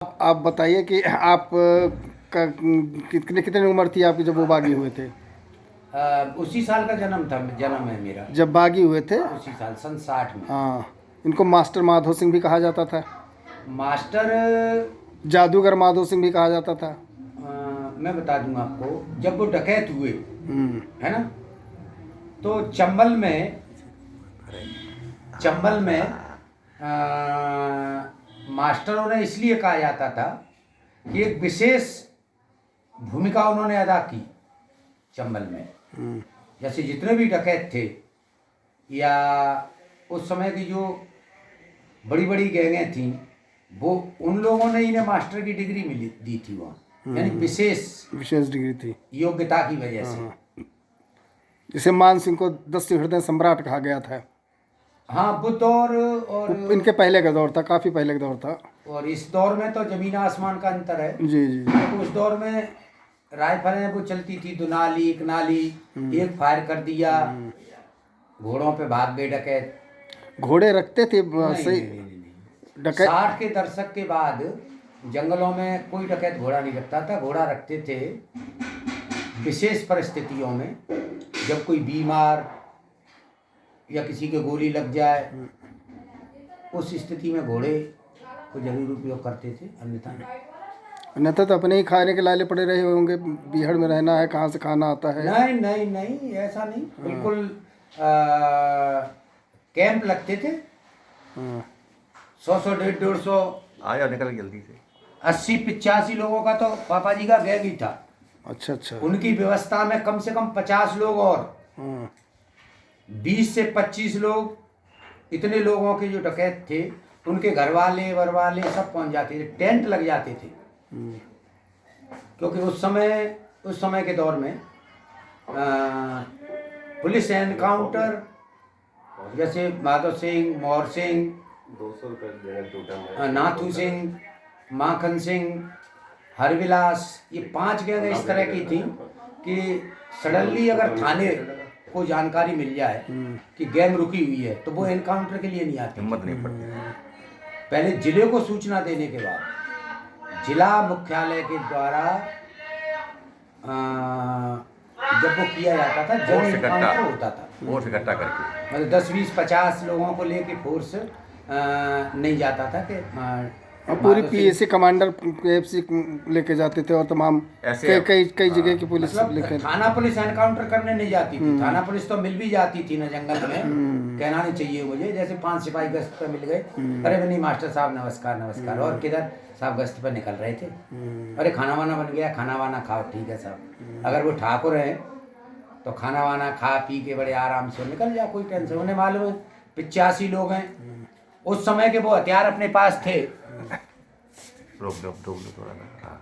आप बताइए कि आप का कितने कितने उम्र थी आपकी जब वो बागी हुए थे? उसी साल का जन्म है मेरा। जब बागी हुए थे। उसी साल सन 60 में। हाँ, इनको मास्टर माधो सिंह भी कहा जाता था। मास्टर जादूगर माधो सिंह भी कहा जाता था। मैं बता दूंगा आपको, जब वो डकैत हुए हम्म। है ना, तो चंबल में मास्टरों ने इसलिए कहा जाता था कि एक विशेष भूमिका उन्होंने अदा की चंबल में। जैसे जितने भी डकैत थे या उस समय की जो बड़ी बड़ी गैंगें थीं, वो उन लोगों ने इन्हें मास्टर की डिग्री मिली दी थी वहाँ, यानी विशेष डिग्री थी। योग्यता की वजह से। जिसे मान सिंह को 10 हृदय सम्राट कहा गया था। हाँ, वो दौर और वो इनके पहले का दौर था, काफी पहले का दौर था। और इस दौर में तो जमीन आसमान का अंतर है। जी जी। तो उस दौर में राइफलें वो चलती थी, दुनाली कनाली, एक फायर कर दिया, घोड़ों पे भाग गए डकैत। घोड़े रखते थे नहीं, सही। नहीं, नहीं, नहीं, नहीं। डकैत 60 के दशक के बाद जंगलों में कोई डकैत घोड़ा नहीं रखता था। घोड़ा रखते थे विशेष परिस्थितियों में, जब कोई बीमार या किसी के गोली लग जाए, उस स्थिति में घोड़े को जरूर उपयोग करते थे, अन्यथा नहीं। अन्यथा तो अपने ही खाने के लाले पड़े रहे होंगे। बिहार में रहना है, कहाँ से खाना आता है। नहीं नहीं नहीं, ऐसा नहीं, बिल्कुल कैंप लगते थे। 100 150 आ जाओ, निकल जल्दी से। 80 85 लोगों का तो पापा जी का गैंग ही था। अच्छा अच्छा। उनकी व्यवस्था में कम से कम 50 लोग और 20 से 25 लोग, इतने लोगों के जो डकैत थे उनके घर वाले वरवाले सब पहुंच जाते थे, टेंट लग जाते थे। क्योंकि उस समय के दौर में पुलिस एनकाउंटर, जैसे माधव सिंह, मोहर सिंह, 200 रुपये नाथू सिंह, माखन सिंह, हरविलास, ये 5 गैंग इस तरह की थी कि सडनली अगर थाने को जानकारी मिल जाए कि गैंग रुकी हुई है तो वो एनकाउंटर के लिए नहीं आती। हिम्मत नहीं पड़ती। पहले जिले को सूचना देने के बाद जिला मुख्यालय के द्वारा जब वो किया जाता था, जब एनकाउंटर होता था, फोर्स इकट्ठा करके, मतलब 10 20 50 लोगों को लेके फोर्स नहीं जाता था कि और पूरी पीएसी कमांडर पीएफसी लेके जाते थे और तमाम ऐसे कई जगह की पुलिस मतलब लेके। थाना पुलिस एनकाउंटर करने नहीं जाती थी। थाना पुलिस तो मिल भी जाती थी ना जंगल में, कहना नहीं चाहिए मुझे, जैसे 5 सिपाही गश्त पे मिल गए, अरे नहीं मास्टर साहब नमस्कार नमस्कार, और किधर साहब गश्त पर निकल रहे थे, अरे खाना वाना बन गया, खाना वाना खाओ, ठीक है साहब। अगर वो ठाकुर हैं तो खाना वाना खा पी के बड़े आराम से निकल जा, कोई टेंशन। उन्हें मालूम है 85 लोग हैं, उस समय के वो हथियार अपने पास थे। रोक दो थोड़ा सा।